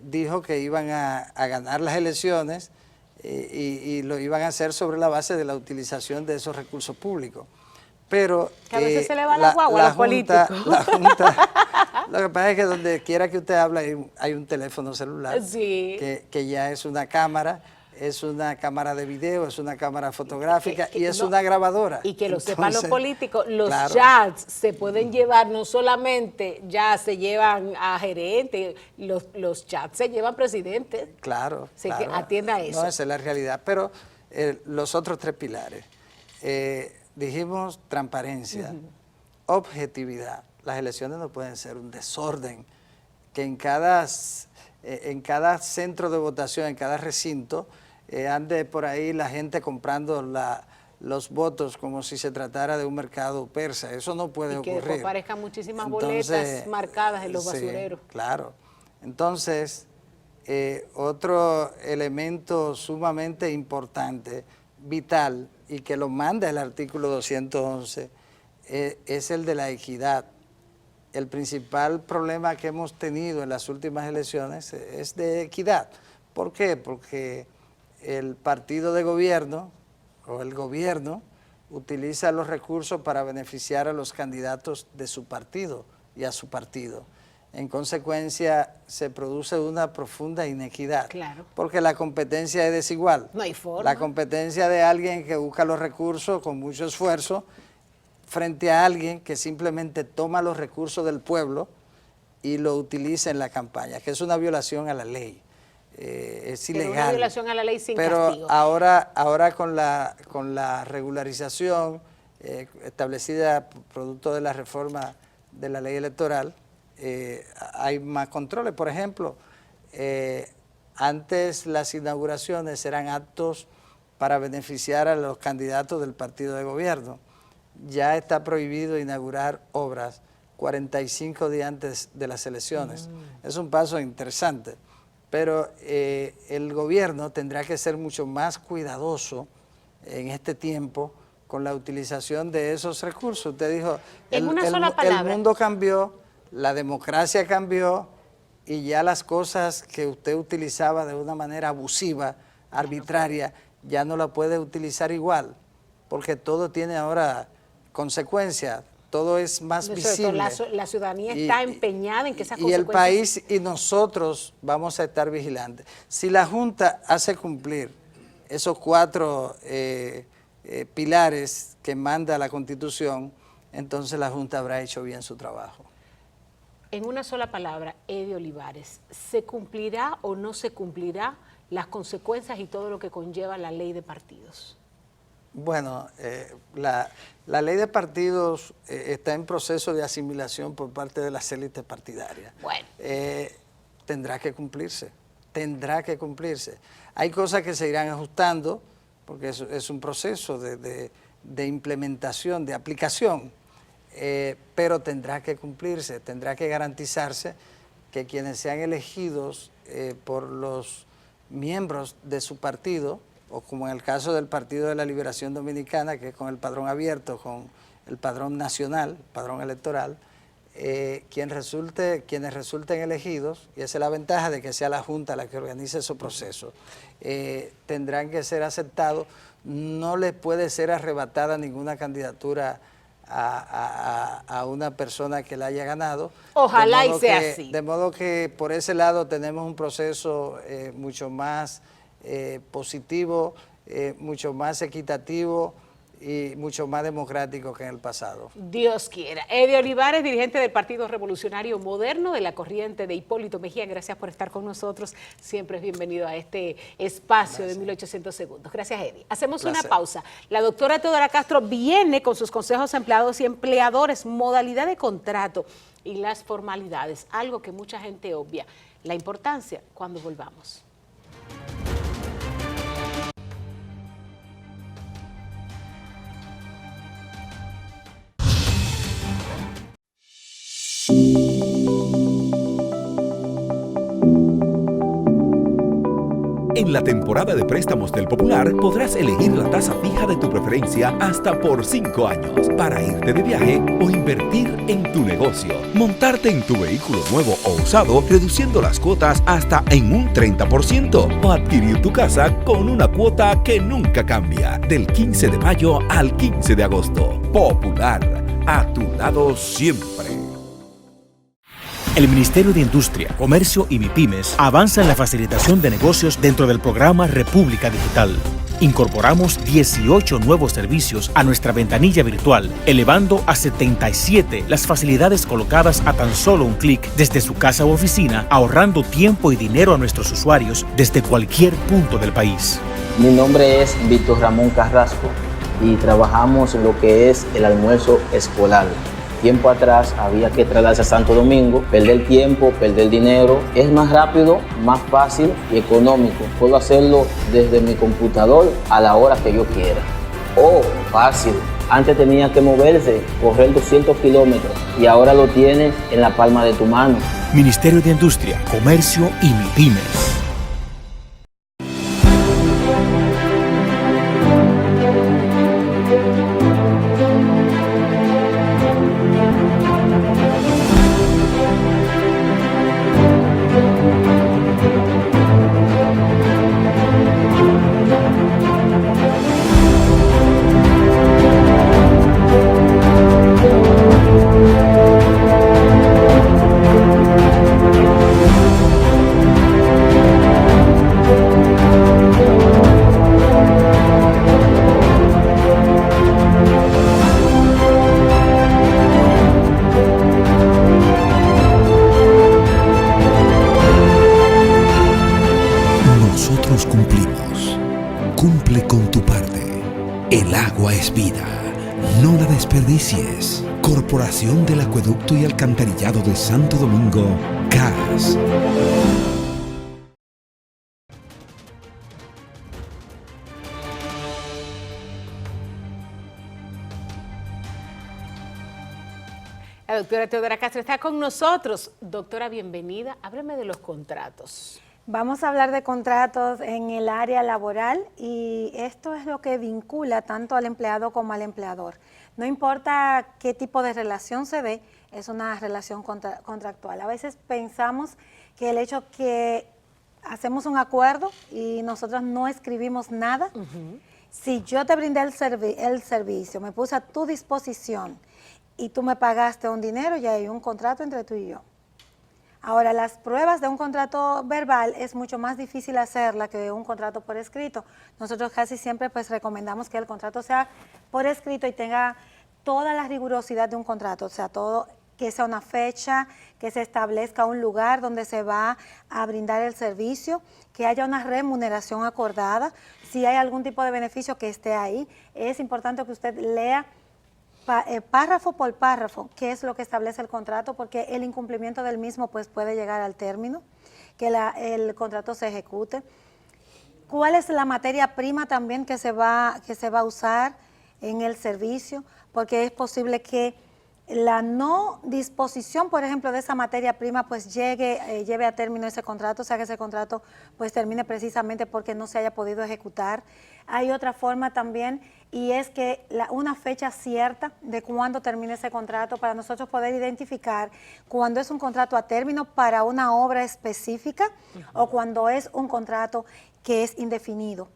dijo que iban a ganar las elecciones y lo iban a hacer sobre la base de la utilización de esos recursos públicos. Pero que a veces se le va la guagua a los políticos. La Junta, lo que pasa es que donde quiera que usted hable hay un teléfono celular, sí, que ya es una cámara de video, es una cámara fotográfica y es una grabadora. Y que lo sepan los políticos, los claro, chats se pueden llevar, no solamente ya se llevan a gerentes, los chats se llevan presidentes. Claro, Así claro. que atienda a eso. No, esa es la realidad, pero los otros tres pilares, dijimos transparencia, objetividad. Las elecciones no pueden ser un desorden, que en cada centro de votación, en cada recinto, ande por ahí la gente comprando los votos como si se tratara de un mercado persa. Eso no puede ocurrir. Y que después aparezcan muchísimas boletas marcadas en los basureros. Sí, claro. Entonces, otro elemento sumamente importante, vital, y que lo manda el artículo 211, es el de la equidad. El principal problema que hemos tenido en las últimas elecciones es de equidad. ¿Por qué? Porque el partido de gobierno o el gobierno utiliza los recursos para beneficiar a los candidatos de su partido y a su partido. En consecuencia, se produce una profunda inequidad, claro, porque la competencia es desigual. No hay forma. La competencia de alguien que busca los recursos con mucho esfuerzo frente a alguien que simplemente toma los recursos del pueblo y lo utiliza en la campaña, que es una violación a la ley. Es ilegal. Pero una violación a la ley sin Pero castigo. ahora con la regularización establecida producto de la reforma de la ley electoral, hay más controles. Por ejemplo, antes las inauguraciones eran actos para beneficiar a los candidatos del partido de gobierno. Ya está prohibido inaugurar obras 45 días antes de las elecciones. Es un paso interesante, pero el gobierno tendrá que ser mucho más cuidadoso en este tiempo con la utilización de esos recursos. Usted dijo, el mundo cambió, la democracia cambió y ya las cosas que usted utilizaba de una manera abusiva, arbitraria, ya no la puede utilizar igual, porque todo tiene ahora consecuencias, todo es más visible. La ciudadanía está empeñada en que esas consecuencias... Y el país y nosotros vamos a estar vigilantes. Si la Junta hace cumplir esos 4 pilares que manda la Constitución, entonces la Junta habrá hecho bien su trabajo. En una sola palabra, Eddie Olivares, ¿se cumplirá o no se cumplirá las consecuencias y todo lo que conlleva la ley de partidos? Bueno, la ley de partidos está en proceso de asimilación por parte de las élites partidarias. Bueno. Tendrá que cumplirse, Hay cosas que se irán ajustando, porque es un proceso de implementación, de aplicación, pero tendrá que cumplirse, tendrá que garantizarse que quienes sean elegidos por los miembros de su partido, o como en el caso del Partido de la Liberación Dominicana, que es con el padrón abierto, con el padrón nacional, padrón electoral, quienes resulten elegidos, y esa es la ventaja de que sea la Junta la que organice esos procesos, tendrán que ser aceptados, no les puede ser arrebatada ninguna candidatura a una persona que la haya ganado. Ojalá y sea así. De modo que por ese lado tenemos un proceso mucho más positivo, mucho más equitativo y mucho más democrático que en el pasado. Dios quiera. Eddie Olivares, dirigente del Partido Revolucionario Moderno de la corriente de Hipólito Mejía, gracias por estar con nosotros. Siempre es bienvenido a este espacio de 1800 segundos. Gracias, Eddie. Hacemos una pausa. La doctora Teodora Castro viene con sus consejos a empleados y empleadores, modalidad de contrato. y las formalidades, algo que mucha gente obvia. La importancia cuando volvamos. En la temporada de préstamos del Popular podrás elegir la tasa fija de tu preferencia hasta por 5 años para irte de viaje o invertir en tu negocio. Montarte en tu vehículo nuevo o usado reduciendo las cuotas hasta en un 30% o adquirir tu casa con una cuota que nunca cambia. Del 15 de mayo al 15 de agosto. Popular, a tu lado siempre. El Ministerio de Industria, Comercio y MIPIMES avanza en la facilitación de negocios dentro del programa República Digital. Incorporamos 18 nuevos servicios a nuestra ventanilla virtual, elevando a 77 las facilidades colocadas a tan solo un clic desde su casa u oficina, ahorrando tiempo y dinero a nuestros usuarios desde cualquier punto del país. Mi nombre es Víctor Ramón Carrasco y trabajamos en lo que es el almuerzo escolar. Tiempo atrás había que trasladarse a Santo Domingo, perder tiempo, perder dinero. Es más rápido, más fácil y económico. Puedo hacerlo desde mi computador a la hora que yo quiera. Oh, fácil. Antes tenía que moverse, correr 200 kilómetros y ahora lo tienes en la palma de tu mano. Ministerio de Industria, Comercio y MIPIMES. Cumple con tu parte. El agua es vida. No la desperdicies. Corporación del Acueducto y Alcantarillado de Santo Domingo, CAS. La doctora Teodora Castro está con nosotros. Doctora, bienvenida. Háblame de los contratos. Vamos a hablar de contratos en el área laboral y esto es lo que vincula tanto al empleado como al empleador. No importa qué tipo de relación se dé, es una relación contractual. A veces pensamos que el hecho que hacemos un acuerdo y nosotros no escribimos nada, si yo te brindé el servicio, me puse a tu disposición y tú me pagaste un dinero, ya hay un contrato entre tú y yo. Ahora, las pruebas de un contrato verbal es mucho más difícil hacerla que un contrato por escrito. Nosotros casi siempre pues recomendamos que el contrato sea por escrito y tenga toda la rigurosidad de un contrato, o sea, todo, que sea una fecha, que se establezca un lugar donde se va a brindar el servicio, que haya una remuneración acordada, si hay algún tipo de beneficio que esté ahí. Es importante que usted lea párrafo por párrafo qué es lo que establece el contrato, porque el incumplimiento del mismo pues puede llegar al término, que el contrato se ejecute. ¿Cuál es la materia prima también que se va a usar en el servicio? Porque es posible que la no disposición, por ejemplo, de esa materia prima pues lleve a término ese contrato, o sea que ese contrato pues termine precisamente porque no se haya podido ejecutar. Hay otra forma también, y es que una fecha cierta de cuándo termine ese contrato para nosotros poder identificar cuándo es un contrato a término para una obra específica o cuando es un contrato que es indefinido.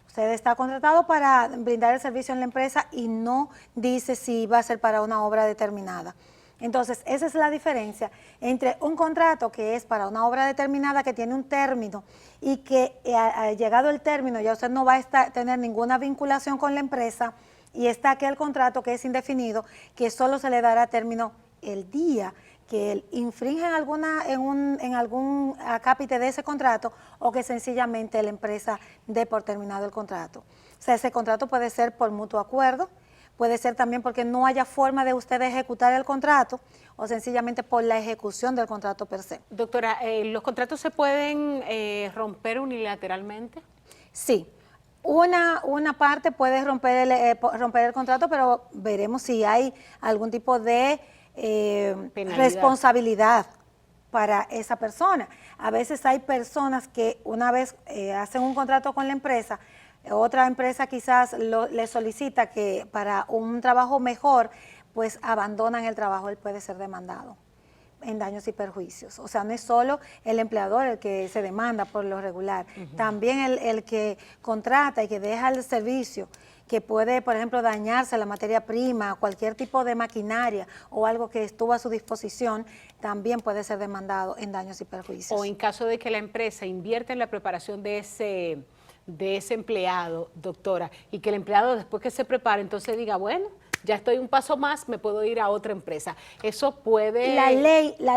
Usted está contratado para brindar el servicio en la empresa y no dice si va a ser para una obra determinada. Entonces, esa es la diferencia entre un contrato que es para una obra determinada, que tiene un término y que llegado el término ya usted no va a tener ninguna vinculación con la empresa, y está aquel contrato que es indefinido, que solo se le dará término el día que él infringe en algún acápite de ese contrato o que sencillamente la empresa dé por terminado el contrato. O sea, ese contrato puede ser por mutuo acuerdo, puede ser también porque no haya forma de usted ejecutar el contrato o sencillamente por la ejecución del contrato per se. Doctora, ¿los contratos se pueden romper unilateralmente? Sí. Una parte puede romper el contrato, pero veremos si hay algún tipo de responsabilidad para esa persona. A veces hay personas que una vez hacen un contrato con la empresa, otra empresa quizás le solicita que para un trabajo mejor, pues abandonan el trabajo, él puede ser demandado en daños y perjuicios. O sea, no es solo el empleador el que se demanda por lo regular, también el que contrata y que deja el servicio, que puede, por ejemplo, dañarse la materia prima, cualquier tipo de maquinaria o algo que estuvo a su disposición, también puede ser demandado en daños y perjuicios. O en caso de que la empresa invierta en la preparación de ese empleado, doctora, y que el empleado después que se prepare, entonces diga, bueno, ya estoy un paso más, me puedo ir a otra empresa. Eso puede... La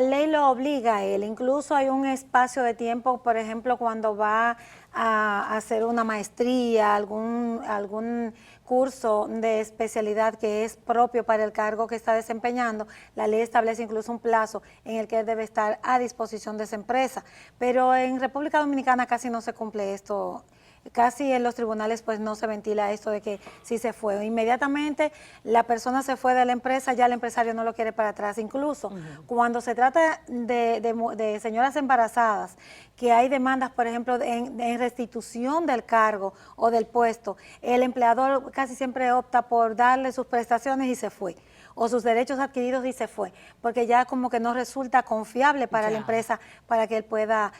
ley lo obliga a él. Incluso hay un espacio de tiempo, por ejemplo, cuando va a hacer una maestría, algún curso de especialidad que es propio para el cargo que está desempeñando, la ley establece incluso un plazo en el que él debe estar a disposición de esa empresa. Pero en República Dominicana casi no se cumple esto. Casi en los tribunales pues no se ventila esto de que si se fue. Inmediatamente la persona se fue de la empresa, ya el empresario no lo quiere para atrás. Incluso cuando se trata de señoras embarazadas, que hay demandas, por ejemplo, en restitución del cargo o del puesto, el empleador casi siempre opta por darle sus prestaciones y se fue, o sus derechos adquiridos y se fue, porque ya como que no resulta confiable para la empresa para que él pueda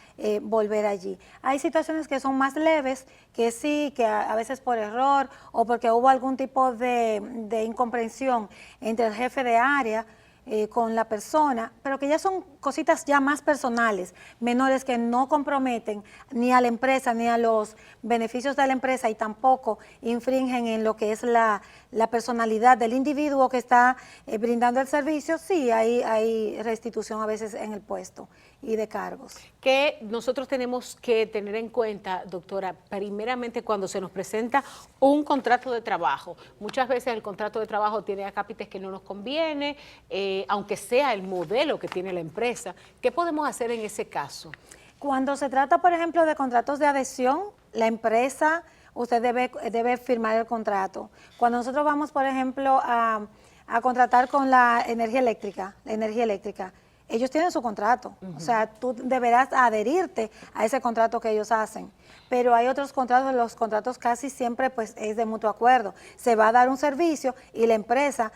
volver allí. Hay situaciones que son más leves, que sí, que a veces por error o porque hubo algún tipo de incomprensión entre el jefe de área con la persona, pero que ya son cositas ya más personales, menores, que no comprometen ni a la empresa ni a los beneficios de la empresa y tampoco infringen en lo que es la personalidad del individuo que está brindando el servicio. Sí, hay restitución a veces en el puesto y de cargos. Que nosotros tenemos que tener en cuenta, doctora, primeramente cuando se nos presenta un contrato de trabajo. Muchas veces el contrato de trabajo tiene acápites que no nos conviene, aunque sea el modelo que tiene la empresa. ¿Qué podemos hacer en ese caso? Cuando se trata, por ejemplo, de contratos de adhesión, la empresa, usted debe firmar el contrato. Cuando nosotros vamos, por ejemplo, a contratar con la energía eléctrica, ellos tienen su contrato, o sea, tú deberás adherirte a ese contrato que ellos hacen. Pero hay otros contratos, los contratos casi siempre pues es de mutuo acuerdo. Se va a dar un servicio y la empresa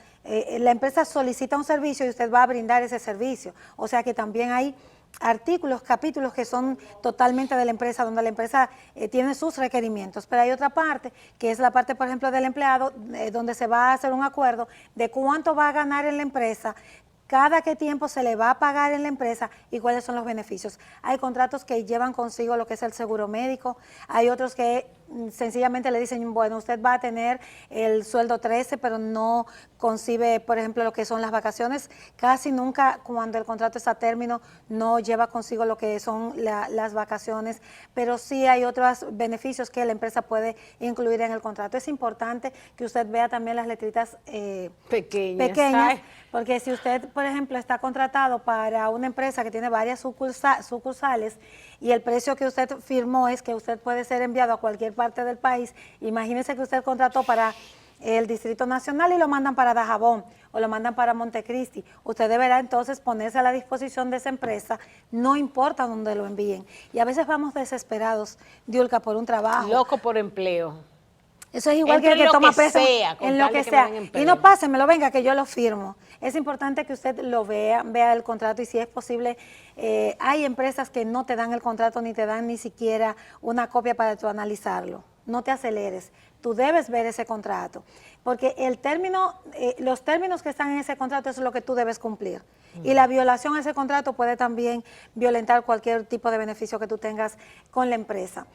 solicita un servicio y usted va a brindar ese servicio. O sea que también hay artículos, capítulos que son totalmente de la empresa, donde la empresa tiene sus requerimientos, pero hay otra parte, que es la parte, por ejemplo, del empleado, donde se va a hacer un acuerdo de cuánto va a ganar en la empresa, cada qué tiempo se le va a pagar en la empresa y cuáles son los beneficios. Hay contratos que llevan consigo lo que es el seguro médico, hay otros que sencillamente le dicen, bueno, usted va a tener el sueldo 13, pero no concibe, por ejemplo, lo que son las vacaciones. Casi nunca cuando el contrato está a término no lleva consigo lo que son las vacaciones, pero sí hay otros beneficios que la empresa puede incluir en el contrato. Es importante que usted vea también las letritas pequeñas, porque si usted, por ejemplo, está contratado para una empresa que tiene varias sucursales y el precio que usted firmó es que usted puede ser enviado a cualquier parte del país, imagínese que usted contrató para el Distrito Nacional y lo mandan para Dajabón o lo mandan para Montecristi. Usted deberá entonces ponerse a la disposición de esa empresa, no importa dónde lo envíen. Y a veces vamos desesperados, Diulka, por un trabajo. Loco por empleo. Eso es igual que el que toma peso en lo que sea. Y no pásemelo, venga, que yo lo firmo. Es importante que usted lo vea el contrato y si es posible, hay empresas que no te dan el contrato ni te dan ni siquiera una copia para tú analizarlo. No te aceleres, tú debes ver ese contrato, porque los términos que están en ese contrato es lo que tú debes cumplir. Y la violación a ese contrato puede también violentar cualquier tipo de beneficio que tú tengas con la empresa.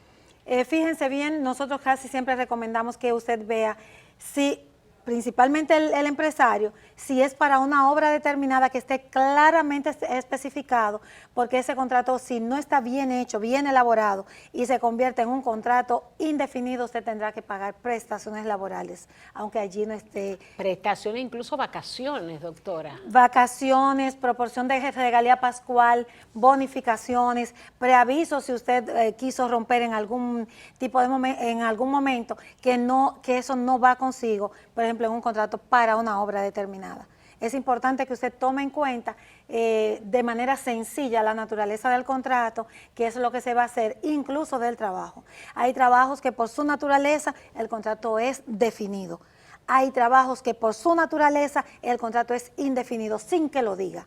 Fíjense bien, nosotros casi siempre recomendamos que usted vea si principalmente el empresario, si es para una obra determinada que esté claramente especificado, porque ese contrato, si no está bien hecho, bien elaborado y se convierte en un contrato indefinido, usted tendrá que pagar prestaciones laborales, aunque allí no esté. Prestaciones, incluso vacaciones, doctora. Vacaciones, proporción de regalía pascual, bonificaciones, preaviso si usted quiso romper en algún tipo de en algún momento que eso no va consigo, por ejemplo, en un contrato para una obra determinada. Es importante que usted tome en cuenta de manera sencilla la naturaleza del contrato, que es lo que se va a hacer, incluso del trabajo. Hay trabajos que por su naturaleza el contrato es definido. Hay trabajos que por su naturaleza el contrato es indefinido, sin que lo diga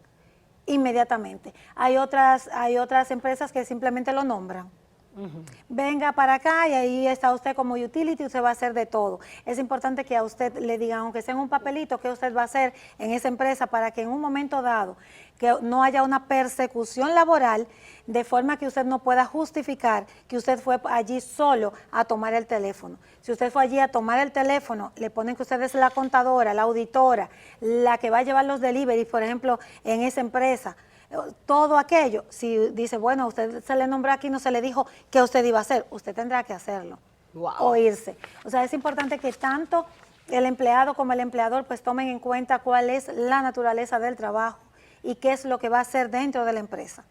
inmediatamente. Hay otras empresas que simplemente lo nombran. Venga para acá y ahí está usted como utility, usted va a hacer de todo. Es importante que a usted le digan, aunque sea en un papelito, qué usted va a hacer en esa empresa para que en un momento dado que no haya una persecución laboral, de forma que usted no pueda justificar que usted fue allí solo a tomar el teléfono. Si usted fue allí a tomar el teléfono, le ponen que usted es la contadora, la auditora, la que va a llevar los deliveries, por ejemplo, en esa empresa. Todo aquello, si dice, bueno, a usted se le nombró aquí, no se le dijo qué usted iba a hacer, usted tendrá que hacerlo, o irse. O sea, es importante que tanto el empleado como el empleador pues tomen en cuenta cuál es la naturaleza del trabajo y qué es lo que va a hacer dentro de la empresa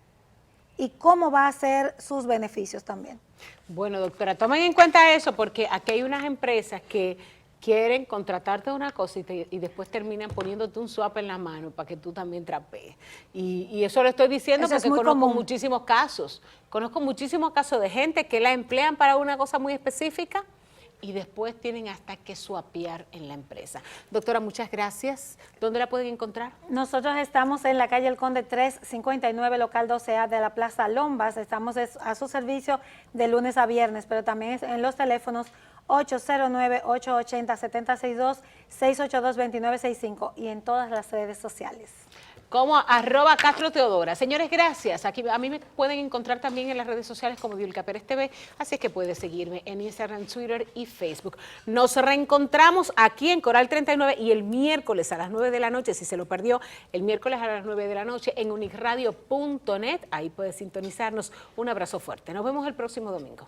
y cómo va a hacer sus beneficios también. Bueno, doctora, tomen en cuenta eso porque aquí hay unas empresas que quieren contratarte una cosa y después terminan poniéndote un swap en la mano para que tú también trapees. Y eso lo estoy diciendo porque conozco muchísimos casos. Conozco muchísimos casos de gente que la emplean para una cosa muy específica y después tienen hasta que swapear en la empresa. Doctora, muchas gracias. ¿Dónde la pueden encontrar? Nosotros estamos en la calle El Conde 359, local 12A de la Plaza Lombas. Estamos a su servicio de lunes a viernes, pero también en los teléfonos 809-880-7062, 682-2965 y en todas las redes sociales. Como @Castro Teodora. Señores, gracias. Aquí a mí me pueden encontrar también en las redes sociales como Diolca Pérez TV, así que puede seguirme en Instagram, Twitter y Facebook. Nos reencontramos aquí en Coral 39 y el miércoles a las 9 de la noche, si se lo perdió, el miércoles a las 9 de la noche en unicradio.net. Ahí puede sintonizarnos. Un abrazo fuerte. Nos vemos el próximo domingo.